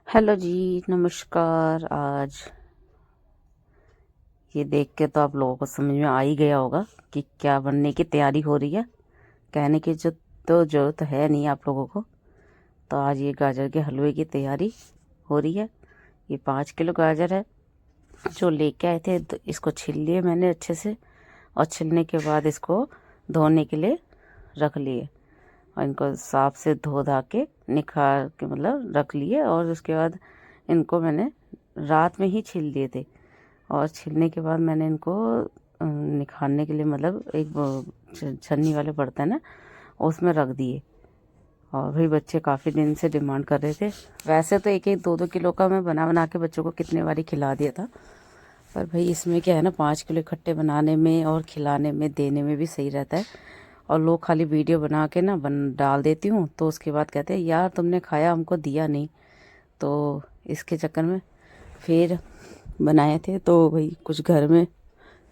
Hello जी, नमस्कार। आज ये देख के तो आप लोगों को समझ में आ ही गया होगा कि क्या बनने की तैयारी हो रही है। कहने की जो तो ज़रूरत है नहीं आप लोगों को। तो आज ये गाजर के हलवे की तैयारी हो रही है। ये 5 किलो गाजर है जो लेके आए थे। तो इसको छील लिए मैंने अच्छे से, और छीलने के बाद इसको धोने के लिए रख लिए, और इनको साफ से धो धा के निखार के मतलब रख लिए। और उसके बाद इनको मैंने रात में ही छील लिए थे, और छीलने के बाद मैंने इनको निखारने के लिए मतलब एक छन्नी वाले बर्तन है उसमें रख दिए। और भाई बच्चे काफ़ी दिन से डिमांड कर रहे थे। वैसे तो 1-1 2-2 किलो का मैं बना बना के बच्चों को कितने बारी खिला दिया था, पर भाई इसमें क्या है ना, 5 किलो इकट्ठे बनाने में और खिलाने में देने में भी सही रहता है। और लोग खाली वीडियो बना के ना डाल देती हूँ, तो उसके बाद कहते हैं यार तुमने खाया, हमको दिया नहीं। तो इसके चक्कर में फिर बनाए थे। तो भाई कुछ घर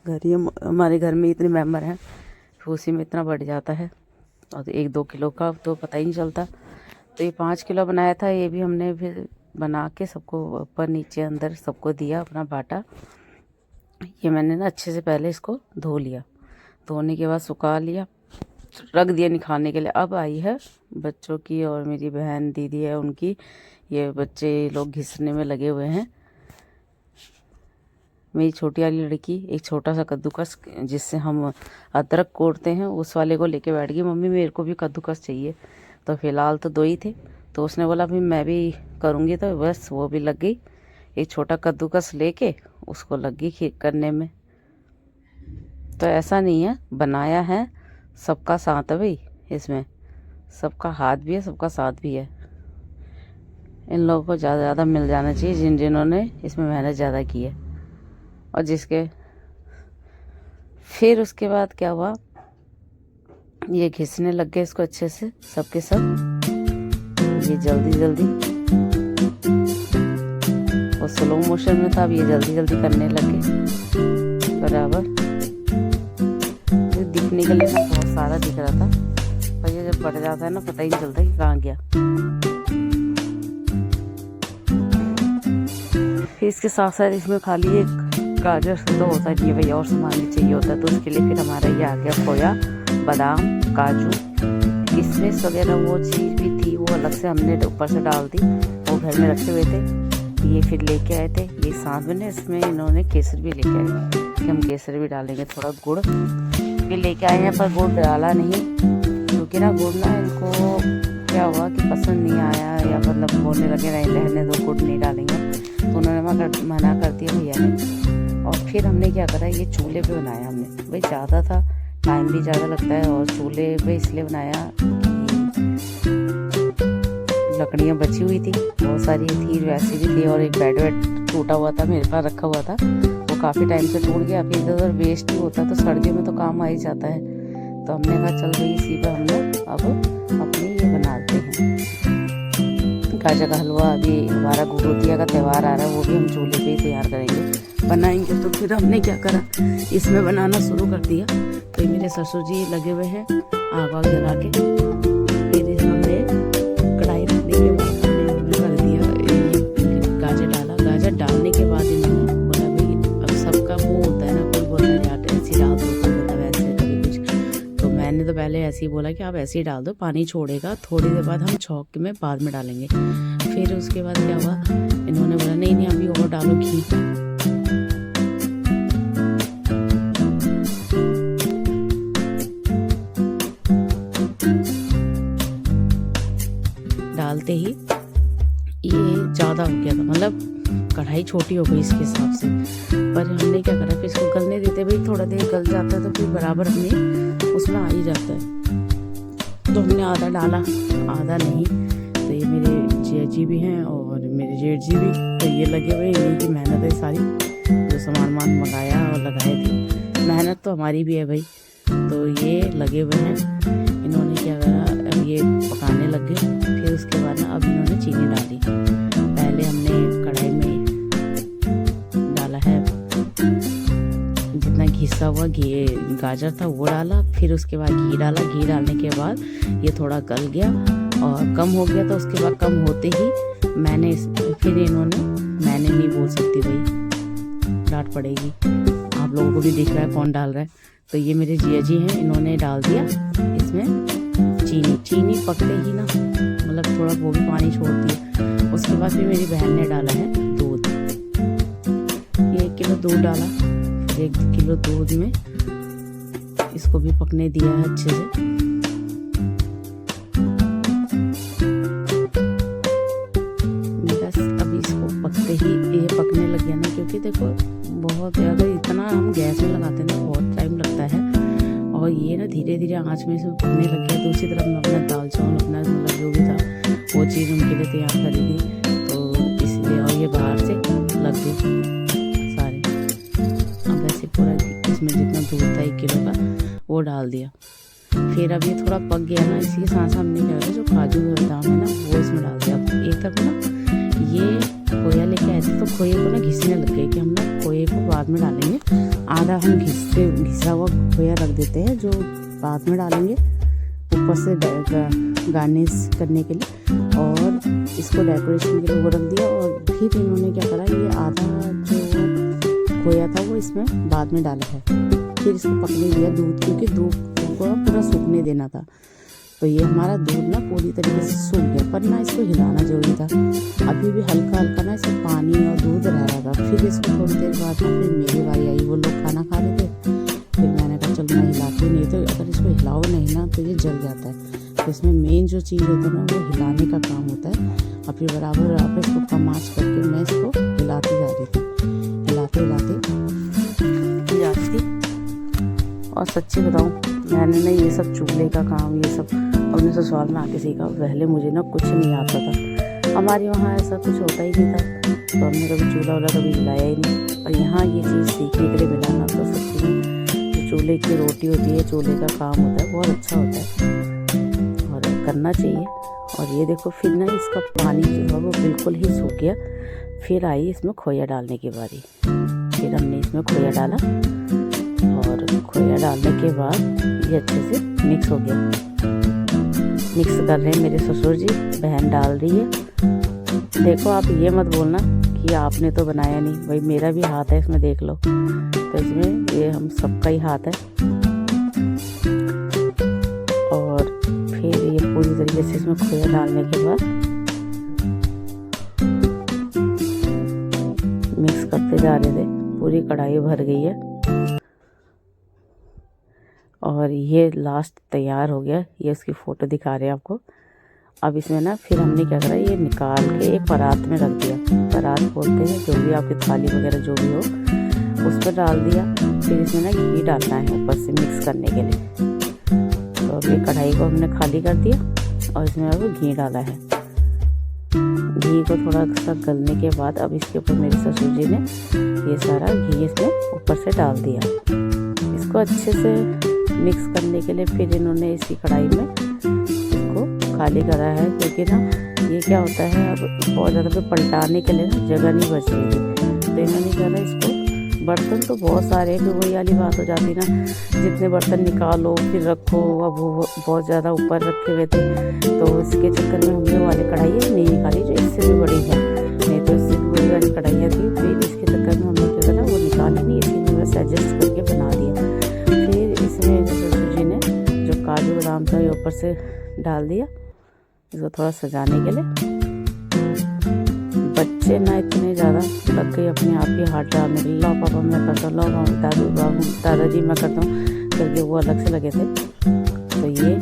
ही हमारे घर में इतने मेंबर हैं, फिर उसी में इतना बढ़ जाता है, और 1-2 किलो का तो पता ही नहीं चलता। तो ये 5 किलो बनाया था, ये भी हमने फिर बना के सबको ऊपर नीचे अंदर सबको दिया, अपना बाटा। ये मैंने ना अच्छे से पहले इसको धो लिया, धोने के बाद सुखा लिया, रख दिया निखारने के लिए। अब आई है बच्चों की, और मेरी बहन दीदी है उनकी, ये बच्चे लोग घिसने में लगे हुए हैं। मेरी छोटी वाली लड़की एक छोटा सा कद्दूकस जिससे हम अदरक कोड़ते हैं उस वाले को लेके बैठ गई, मम्मी मेरे को भी कद्दूकस चाहिए। तो फिलहाल तो 2 ही थे, तो उसने बोला भाई मैं भी करूँगी, तो बस वो भी लग गई। एक छोटा कद्दूकस लेके उसको लग गई खीर करने में। तो ऐसा नहीं है, बनाया है सबका साथ है भाई, इसमें सबका हाथ भी है, सबका साथ भी है। इन लोगों को ज़्यादा मिल जाना चाहिए जिन्होंने इसमें मेहनत ज़्यादा की है। और जिसके फिर उसके बाद क्या हुआ, ये घिसने लग गए इसको अच्छे से सबके सब। ये जल्दी जल्दी वो स्लो मोशन में था, अब ये जल्दी जल्दी करने लग गए बराबर। दिखने के लिए ना बहुत सारा दिख रहा था, पर ये जब बढ़ जाता है ना पता ही नहीं चलता कि कहाँ गया। फिर इसके साथ साथ इसमें खाली एक गाजर तो होता नहीं है भाई, और सामान भी चाहिए होता है। तो उसके लिए फिर हमारा ये आ गया खोया, बादाम, काजू, किशमिश वगैरह वो चीज़ भी थी, वो अलग से हमने ऊपर से डाल दी, वो घर में रखे हुए थे। ये फिर लेके आए थे ये साथ में, इसमें इन्होंने केसर भी लेके आए कि हम केसर भी डालेंगे, थोड़ा गुड़ भी लेके आए हैं, पर गुड़ डाला नहीं क्योंकि ना गुड़ ना इनको क्या हुआ कि पसंद नहीं आया, या मतलब बोलने लगे रहने दो गुड़ नहीं डालेंगे। तो उन्होंने मना कर दिया भैया ने। और फिर हमने क्या करा, ये चूल्हे पे बनाया हमने, भाई ज़्यादा था, टाइम भी ज़्यादा लगता है, और चूल्हे पे इसलिए बनाया कि लकड़ियाँ बची हुई थी, बहुत सारी थी, वैसी भी थी, और एक बेड टूटा हुआ था मेरे पास रखा हुआ था, वो काफ़ी टाइम से टूट गया। फिर इधर उधर वेस्ट ही होता, तो सर्दियों में तो काम आ ही जाता है। तो हमने कहा चल भाई इसी पर हम लोग अब अपने ये बनाते हैं गाजर का हलवा। अभी हमारा गुरुदिया का त्यौहार आ रहा है, वो भी हम चूल्हे पे ही तैयार करेंगे, बनाएंगे। तो फिर हमने क्या करा, इसमें बनाना शुरू कर दिया। तो मेरे ससुर जी लगे हुए हैं आग वाग जला के। फिर हमने कढ़ाई रखने के बाद हमने कर दिया, ये गाजर डाला। गाजर डालने के बाद इन्होंने बोला भाई अब सबका मुँह होता है ना, कोई बोलता है यार ऐसे डाल दो, कोई बोलता है वैसे, कभी कुछ। तो मैंने तो पहले ऐसे ही बोला कि आप ऐसे ही डाल दो, पानी छोड़ेगा, थोड़ी देर बाद हम छौंक में बाद में डालेंगे। फिर उसके बाद क्या हुआ, इन्होंने बोला नहीं नहीं अभी और डालो घी। डालते ही ये ज़्यादा हो गया था, मतलब कढ़ाई छोटी हो गई इसके हिसाब से। पर हमने क्या करा, फिर इसको गलने देते, भाई थोड़ा देर गल जाता है तो फिर बराबर हमने उसमें आ ही जाता है। तो हमने आधा डाला, आधा नहीं। तो ये मेरे जिया जी भी हैं और मेरे जेठ जी भी, तो ये लगे हुए, इनकी मेहनत है सारी, जो सामान मंगाया और लगाए थे, मेहनत तो हमारी भी है भाई। तो ये लगे हुए हैं, इन्होंने क्या करा, अब ये पकाने लग गए। फिर उसके बाद ना अब इन्होंने चीनी डाली। पहले हमने कढ़ाई में डाला है जितना घिसा हुआ गाजर था वो डाला, फिर उसके बाद घी डाला। घी डालने के बाद ये थोड़ा गल गया, और कम हो गया। तो उसके बाद कम होते ही फिर इन्होंने, मैंने नहीं बोल सकती भाई, डांट पड़ेगी। आप लोगों को भी दिख रहा है कौन डाल रहा है। तो ये मेरे जिया जी हैं, इन्होंने डाल दिया इसमें चीनी पकड़े ही ना, मतलब थोड़ा वो भी पानी छोड़ दिया। उसके बाद फिर मेरी बहन ने डाला है दूध, ये 1 किलो दूध डाला। फिर 1 किलो दूध में इसको भी पकने दिया है अच्छे से। बस अभी इसको पकते ही ये पकने लग गया ना, क्योंकि देखो बहुत ज़्यादा इतना हम गैस में लगाते हैं ना बहुत टाइम लगता है। और ये ना धीरे धीरे आँच में से पकने लग गया। दूसरी तरफ मैं अपना दाल चावल अपना मतलब जो भी था वो चीज़ उनके लिए तैयार करी थी, तो इसलिए। और ये बाहर से लग गए सारे। अब ऐसे पूरा इसमें जितना दूध था 1 किलो का वो डाल दिया। फिर अब ये थोड़ा पक गया ना, इसी के साथ साथ हमने क्या किया, जो काजू बादाम है ना वो इसमें डाल दिया। अब एक तरफ ना ये खोया लेके आए थे, तो खोए को ना घिसने लग गए कि हम ना खोए को बाद में डालेंगे। आधा हम घिसा हुआ खोया रख देते हैं जो बाद में डालेंगे ऊपर से गार्निश करने के लिए, और इसको डेकोरेशन के लिए वो रख दिया। और फिर इन्होंने क्या करा, ये आधा जो खोया था वो इसमें बाद में डाला है। फिर इसको पकने दिया दूध, क्योंकि दूध को पूरा सूखने देना था। तो ये हमारा दूध ना पूरी तरीके से सूख गया, पर ना इसको हिलाना जरूरी था। अभी भी हल्का हल्का ना इसमें पानी और दूध रह रहा था। फिर इसको थोड़ी देर बाद ना फिर मेरी बारी आई, वो लोग खाना खा रहे थे। फिर मैंने कहा चल मैं हिलाती, नहीं तो अगर इसको हिलाओ नहीं ना तो ये जल जाता है। तो इसमें मेन जो चीज़ होता है ना वो हिलाने का काम होता है। और फिर बराबर इसको कम आँच करके मैं इसको हिलाती जा रही थी, हिलाते जाती थी। और सच्ची बताऊँ, मैंने ना ये सब चूल्हे का काम ये सब अपने ससुराल में आके सीखा। पहले मुझे ना कुछ नहीं आता था, हमारे वहाँ ऐसा कुछ होता ही नहीं था, तो हमने कभी चूल्हा वाला कभी हिलाया ही नहीं। और यहाँ ये चीज़ सीखने के लिए मिला ना, तो सच्ची में जो चूल्हे की रोटी होती है, चूल्हे का काम होता है, बहुत अच्छा होता है और करना चाहिए। और ये देखो फिर ना इसका पानी जो था वो बिल्कुल ही सूख गया। फिर आई इसमें खोया डालने की बारी। फिर हमने इसमें खोया डाला, और खोया डालने के बाद ये अच्छे से मिक्स हो गया। मिक्स कर रहे हैं मेरे ससुर जी, बहन डाल रही है। देखो आप ये मत बोलना कि आपने तो बनाया नहीं, भाई मेरा भी हाथ है इसमें, देख लो। तो इसमें ये हम सबका ही हाथ है। और फिर ये पूरी तरीके से इसमें खोया डालने के बाद मिक्स करते जा रहे थे। पूरी कढ़ाई भर गई है और ये लास्ट तैयार हो गया। ये उसकी फ़ोटो दिखा रहे हैं आपको। अब इसमें ना फिर हमने क्या करा, ये निकाल के एक परात में रख दिया। परात बोलते हैं जो भी आपकी थाली वगैरह जो भी हो, उस पर डाल दिया। फिर इसमें ना घी डालना है ऊपर से मिक्स करने के लिए। तो अब ये कढ़ाई को हमने खाली कर दिया और इसमें अब घी डाला है। घी को थोड़ा सा गलने के बाद अब इसके ऊपर मेरे ससुर जी ने ये सारा घी इसमें ऊपर से डाल दिया। इसको अच्छे से मिक्स करने के लिए फिर इन्होंने इसी कढ़ाई में इसको खाली करा है, क्योंकि ना ये क्या होता है, अब बहुत ज़्यादा फिर पलटाने के लिए ना जगह नहीं बच रही थी। तो इन्होंने कहा इसको, बर्तन तो बहुत सारे हैं, फिर वही वाली बात हो जाती ना, जितने बर्तन निकालो फिर रखो। अब वो बहुत ज़्यादा ऊपर रखे हुए थे, तो इसके चक्कर में हमने वाली कढ़ाई नहीं निकाली जो इससे भी बड़ी है। नहीं तो इससे भी बड़ी वाली कढ़ाइयाँ थी, फिर इसके चक्कर में हमने क्या करा, वो निकाली नहीं, इसीलिए बस एडजस्ट करके बना दिया। फिर इसमें ससुर जी ने जो काजू बादाम था ये ऊपर से डाल दिया, इसको थोड़ा सजाने के लिए। बच्चे ना इतने ज़्यादा लग गए अपने आप ही हाथ डालने के लिए, लो पापा मैं करता हूँ, लो दादाजी मैं करता हूँ करके, वो अलग से लगे थे। तो ये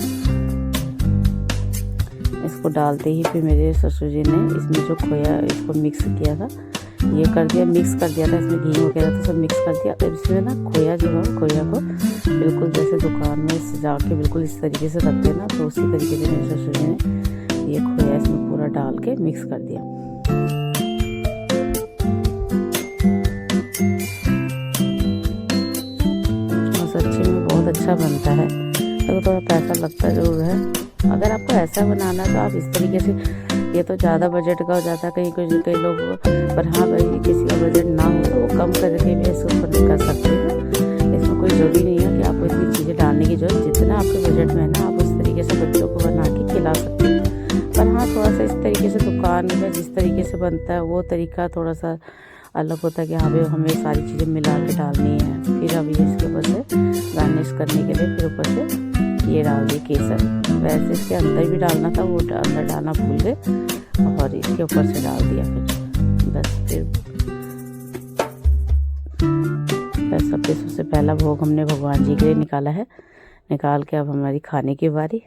इसको डालते ही फिर मेरे ससुर जी ने इसमें जो खोया इसको मिक्स किया था, ये कर दिया, मिक्स कर दिया था, इसमें घी वगैरह था सब मिक्स कर दिया। अब इसमें ना खोया जो है, खोया को बिल्कुल जैसे दुकान में सजा के बिल्कुल इस तरीके से रखते हैं ना, तो उसी तरीके से मेरे ससुर जी ने ये खोया इसमें पूरा डाल के मिक्स कर दिया। और सच्ची में बहुत अच्छा बनता है। तो थोड़ा पैसा लगता जरूर है। अगर आपको ऐसा बनाना है तो आप इस तरीके से, ये तो ज़्यादा बजट का हो जाता है कई लोग, पर हाँ भाई किसी का बजट ना हो तो वो कम करके भी इसको कर सकते हैं। इसमें कोई ज़रूरी नहीं है कि आपको इतनी चीज़ें डालने की जरूरत, जितना आपके बजट में है ना आप उस तरीके से बच्चों को बना के खिला सकते हैं। यहाँ थोड़ा सा इस तरीके से दुकान में जिस तरीके से बनता है वो तरीका थोड़ा सा अलग होता है कि हाँ भाई हमें सारी चीज़ें मिला के डालनी है। फिर अभी इसके ऊपर से गार्निश करने के लिए फिर ऊपर से ये डाल दिए केसर। वैसे इसके अंदर भी डालना था, वो अंदर डालना भूल गए और इसके ऊपर से डाल दिया। फिर बस सबसे पहला भोग हमने भगवान जी के लिए निकाला है। निकाल के अब हमारी खाने की बारी।